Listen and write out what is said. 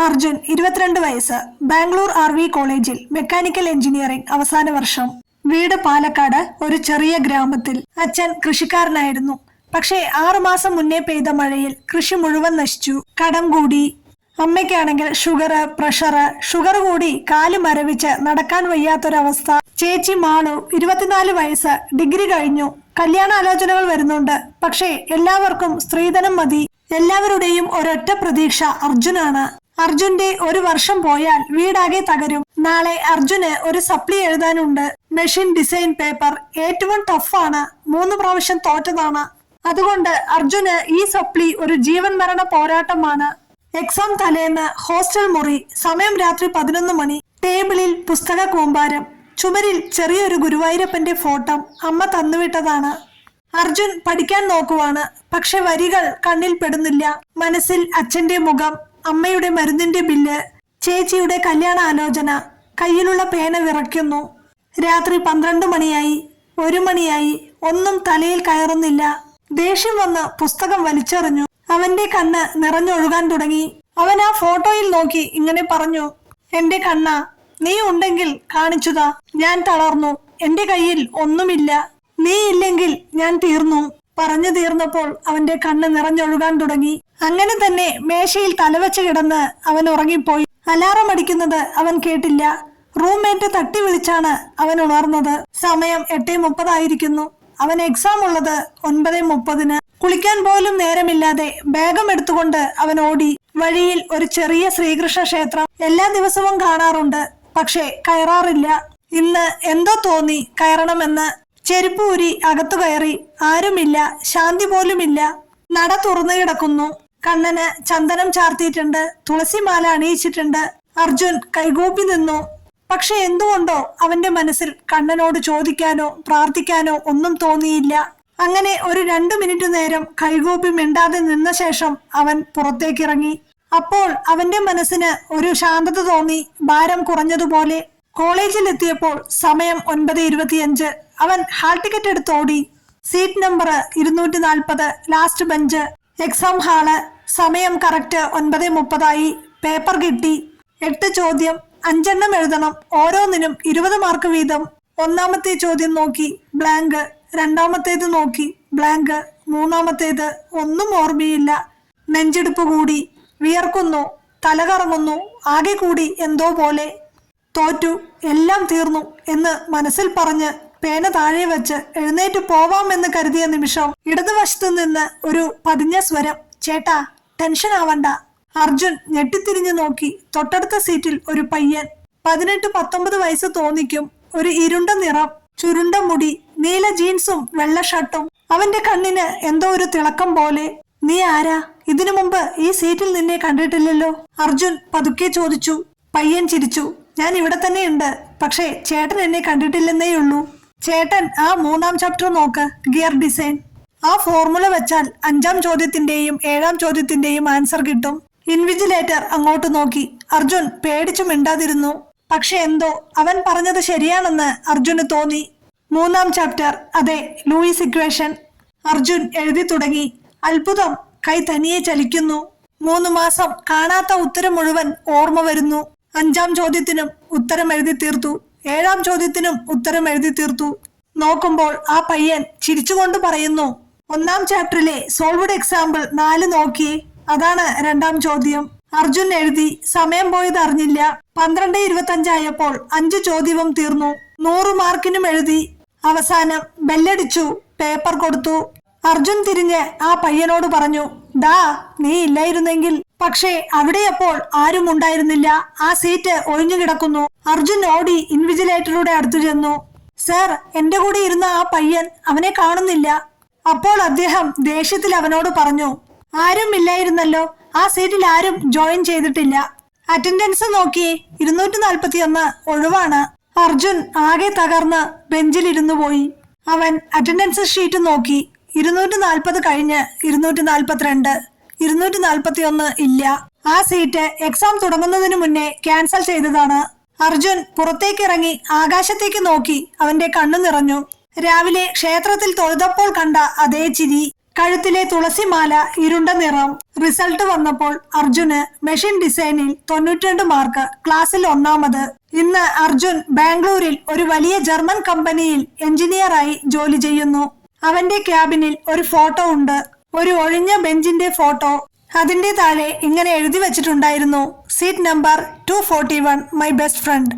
അർജുൻ 22 വയസ്സ്, ബാംഗ്ലൂർ RV കോളേജിൽ mechanical engineering അവസാന വർഷം. വീട് പാലക്കാട്, ഒരു ചെറിയ ഗ്രാമത്തിൽ. അച്ഛൻ കൃഷിക്കാരനായിരുന്നു. പക്ഷേ 6 മാസം മുന്നേ പെയ്ത മഴയിൽ കൃഷി മുഴുവൻ നശിച്ചു. കടം കൂടി. അമ്മയ്ക്കാണെങ്കിൽ ഷുഗർ കൂടി കാല് മരവിച്ച് നടക്കാൻ വയ്യാത്തൊരവസ്ഥ. ചേച്ചി മാളു 24 വയസ്സ്, ഡിഗ്രി കഴിഞ്ഞു. കല്യാണാലോചനകൾ വരുന്നുണ്ട്. പക്ഷേ എല്ലാവർക്കും സ്ത്രീധനം മതി. എല്ലാവരുടെയും ഒരൊറ്റ പ്രതീക്ഷ അർജുനാണ്. അർജുന്റെ 1 വർഷം പോയാൽ വീടാകെ തകരും. നാളെ അർജുന് ഒരു സപ്ലി എഴുതാനുണ്ട്. മെഷീൻ ഡിസൈൻ പേപ്പർ ഏറ്റവും ടഫാണ്. 3 പ്രാവശ്യം തോറ്റതാണ്. അതുകൊണ്ട് അർജുന് ഈ സപ്ലി ഒരു ജീവൻ മരണ പോരാട്ടമാണ്. എക്സാം തലേന്ന് ഹോസ്റ്റൽ മുറി. സമയം രാത്രി 11 മണി. ടേബിളിൽ പുസ്തക കൂമ്പാരം. ചുമരിൽ ചെറിയൊരു ഗുരുവായൂരപ്പന്റെ ഫോട്ടോ. അമ്മ തന്നുവിട്ടതാണ്. അർജുൻ പഠിക്കാൻ നോക്കുവാണ്. പക്ഷെ വരികൾ കണ്ണിൽ പെടുന്നില്ല. മനസ്സിൽ അച്ഛന്റെ മുഖം, അമ്മയുടെ മരുന്നിന്റെ ബില്ല്, ചേച്ചിയുടെ കല്യാണ ആലോചന. കയ്യിലുള്ള പേന വിറയ്ക്കുന്നു. രാത്രി 12 മണിയായി, 1 മണിയായി. ഒന്നും തലയിൽ കയറുന്നില്ല. ദേഷ്യം വന്ന് പുസ്തകം വലിച്ചെറിഞ്ഞു. അവന്റെ കണ്ണ് നിറഞ്ഞൊഴുകാൻ തുടങ്ങി. അവൻ ആ ഫോട്ടോയിൽ നോക്കി ഇങ്ങനെ പറഞ്ഞു, എന്റെ കണ്ണ, നീ ഉണ്ടെങ്കിൽ കാണിച്ചുതാ. ഞാൻ തളർന്നു. എന്റെ കയ്യിൽ ഒന്നുമില്ല. നീ ഇല്ലെങ്കിൽ ഞാൻ തീർന്നു. പറഞ്ഞു തീർന്നപ്പോൾ അവന്റെ കണ്ണ് നിറഞ്ഞൊഴുകാൻ തുടങ്ങി. അങ്ങനെ തന്നെ മേശയിൽ തലവെച്ച് കിടന്ന് അവൻ ഉറങ്ങിപ്പോയി. അലാറം അടിക്കുന്നത് അവൻ കേട്ടില്ല. റൂംമേറ്റ് തട്ടി വിളിച്ചാണ് അവൻ ഉണർന്നത്. സമയം 8:30 ആയിരിക്കുന്നു. അവൻ എക്സാം ഉള്ളത് 9:30. കുളിക്കാൻ പോലും നേരമില്ലാതെ ബാഗം എടുത്തുകൊണ്ട് അവൻ ഓടി. വഴിയിൽ ഒരു ചെറിയ ശ്രീകൃഷ്ണ ക്ഷേത്രം. എല്ലാ ദിവസവും കാണാറുണ്ട്. പക്ഷേ കയറാറില്ല. ഇന്ന് എന്തോ തോന്നി കയറണമെന്ന്. ചെരുപ്പ് ഊരി അകത്തു കയറി. ആരുമില്ല. ശാന്തി പോലുമില്ല. നട തുറന്നു കിടക്കുന്നു. കണ്ണന് ചന്ദനം ചാർത്തിയിട്ടുണ്ട്. തുളസിമാല അണിയിച്ചിട്ടുണ്ട്. അർജുൻ കൈകൂപ്പി നിന്നു. പക്ഷെ എന്തുകൊണ്ടോ അവന്റെ മനസ്സിൽ കണ്ണനോട് ചോദിക്കാനോ പ്രാർത്ഥിക്കാനോ ഒന്നും തോന്നിയില്ല. അങ്ങനെ ഒരു 2 മിനിറ്റ് നേരം കൈകൂപ്പി മിണ്ടാതെ നിന്ന ശേഷം അവൻ പുറത്തേക്കിറങ്ങി. അപ്പോൾ അവന്റെ മനസ്സിന് ഒരു ശാന്തത തോന്നി. ഭാരം കുറഞ്ഞതുപോലെ. കോളേജിലെത്തിയപ്പോൾ സമയം 9:25. അവൻ ഹാൾ ടിക്കറ്റ് എടുത്ത് ഓടി. Seat number 240, last bench. Exam hall. സമയം കറക്റ്റ് 9:30 പേപ്പർ കിട്ടി. 8 ചോദ്യം, 5 എണ്ണം എഴുതണം. ഓരോന്നിനും 20 മാർക്ക് വീതം. ഒന്നാമത്തെ ചോദ്യം നോക്കി, ബ്ലാങ്ക്. രണ്ടാമത്തേത് നോക്കി, ബ്ലാങ്ക്. മൂന്നാമത്തേത് ഒന്നും ഓർമ്മയില്ല. നെഞ്ചെടുപ്പ് കൂടി. വിയർക്കുന്നു. തല കറങ്ങുന്നു. ആകെ കൂടി എന്തോ പോലെ. തോറ്റു, എല്ലാം തീർന്നു എന്ന് മനസ്സിൽ പറഞ്ഞ് പേന താഴെ വെച്ച് എഴുന്നേറ്റ് പോവാമെന്ന് കരുതിയ നിമിഷം ഇടതുവശത്തു നിന്ന് ഒരു പതിഞ്ഞ സ്വരം, ചേട്ടാ, ടെൻഷൻ ആവണ്ട. അർജുൻ ഞെട്ടിത്തിരിഞ്ഞു നോക്കി. തൊട്ടടുത്ത സീറ്റിൽ ഒരു പയ്യൻ. 18-19 വയസ്സ് തോന്നിക്കും. ഒരു ഇരുണ്ട നിറം, ചുരുണ്ട മുടി, നീല ജീൻസും വെള്ള ഷർട്ടും. അവന്റെ കണ്ണിന് എന്തോ ഒരു തിളക്കം പോലെ. നീ ആരാ? ഇതിനു മുമ്പ് ഈ സീറ്റിൽ നിന്നെ കണ്ടിട്ടില്ലല്ലോ. അർജുൻ പതുക്കെ ചോദിച്ചു. പയ്യൻ ചിരിച്ചു. ഞാൻ ഇവിടെ തന്നെ ഉണ്ട്. പക്ഷേ ചേട്ടൻ എന്നെ കണ്ടിട്ടില്ലെന്നേ ഉള്ളൂ. ചേട്ടൻ ആ 3-ാം ചാപ്റ്റർ നോക്ക്, ഗിയർ ഡിസൈൻ. ആ ഫോർമുല വെച്ചാൽ 5-ാം ചോദ്യത്തിന്റെയും 7-ാം ചോദ്യത്തിന്റെയും ആൻസർ കിട്ടും. ഇൻവിജിലേറ്റർ അങ്ങോട്ട് നോക്കി. അർജുൻ പേടിച്ചു മിണ്ടാതിരുന്നു. പക്ഷെ എന്തോ അവൻ പറഞ്ഞത് ശരിയാണെന്ന് അർജുന് തോന്നി. 3-ാം ചാപ്റ്റർ, അതെ, ലൂയിസ് ഇക്വേഷൻ. അർജുൻ എഴുതി തുടങ്ങി. അത്ഭുതം, കൈ തനിയെ ചലിക്കുന്നു. 3 മാസം കാണാത്ത ഉത്തരം മുഴുവൻ ഓർമ്മ വരുന്നു. 5-ാം ചോദ്യത്തിനും ഉത്തരം എഴുതി തീർത്തു. 7-ാം ചോദ്യത്തിനും ഉത്തരം എഴുതി തീർത്തു. നോക്കുമ്പോൾ ആ പയ്യൻ ചിരിച്ചുകൊണ്ട് പറയുന്നു, 1-ാം ചാപ്റ്ററിലെ സോൾവ്ഡ് എക്സാമ്പിൾ 4 നോക്കിയേ, അതാണ് 2-ാം ചോദ്യം. അർജുൻ എഴുതി. സമയം പോയത് അറിഞ്ഞില്ല. 12:25 ആയപ്പോൾ 5 ചോദ്യവും തീർന്നു. 100 മാർക്കിനും എഴുതി. അവസാനം ബെല്ലടിച്ചു. പേപ്പർ കൊടുത്തു. അർജുൻ തിരിഞ്ഞ് ആ പയ്യനോട് പറഞ്ഞു, ദാ, നീ ഇല്ലായിരുന്നെങ്കിൽ. പക്ഷേ അവിടെ അപ്പോൾ ആരും ഉണ്ടായിരുന്നില്ല. ആ സീറ്റ് ഒഴിഞ്ഞു കിടക്കുന്നു. അർജുൻ ഓടി ഇൻവിജിലേറ്ററുടെ അടുത്തു ചെന്നു. സർ, എന്റെ കൂടെ ഇരുന്ന ആ പയ്യൻ, അവനെ കാണുന്നില്ല. അപ്പോൾ അദ്ദേഹം ദേഷ്യത്തിൽ അവനോട് പറഞ്ഞു, ആരും ഇല്ലായിരുന്നല്ലോ. ആ സീറ്റിൽ ആരും ജോയിൻ ചെയ്തിട്ടില്ല. അറ്റൻഡൻസ് നോക്കിയേ, 241 ഒഴിവാണ്. അർജുൻ ആകെ തകർന്ന് ബെഞ്ചിലിരുന്നു പോയി. അവൻ അറ്റൻഡൻസ് ഷീറ്റ് നോക്കി. 240 കഴിഞ്ഞ് 242, 241 ഇല്ല. ആ സീറ്റ് എക്സാം തുടങ്ങുന്നതിന് മുന്നേ ക്യാൻസൽ ചെയ്തതാണ്. അർജുൻ പുറത്തേക്കിറങ്ങി ആകാശത്തേക്ക് നോക്കി. അവന്റെ കണ്ണു നിറഞ്ഞു. രാവിലെ ക്ഷേത്രത്തിൽ തൊഴുതപ്പോൾ കണ്ട അതേ ചിരി. കഴുത്തിലെ തുളസിമാല ഇരുണ്ട നിറം. റിസൾട്ട് വന്നപ്പോൾ അർജുന് മെഷീൻ ഡിസൈനിൽ 92 മാർക്ക്, ക്ലാസ്സിൽ ഒന്നാമത്. ഇന്ന് അർജുൻ ബാംഗ്ലൂരിൽ ഒരു വലിയ ജർമ്മൻ കമ്പനിയിൽ എഞ്ചിനീയറായി ജോലി ചെയ്യുന്നു. അവന്റെ ക്യാബിനിൽ ഒരു ഫോട്ടോ ഉണ്ട്, ഒരു ഒഴിഞ്ഞ ബെഞ്ചിന്റെ ഫോട്ടോ. അതിന്റെ താഴെ ഇങ്ങനെ എഴുതി വെച്ചിട്ടുണ്ടായിരുന്നു: seat number 241, my best friend.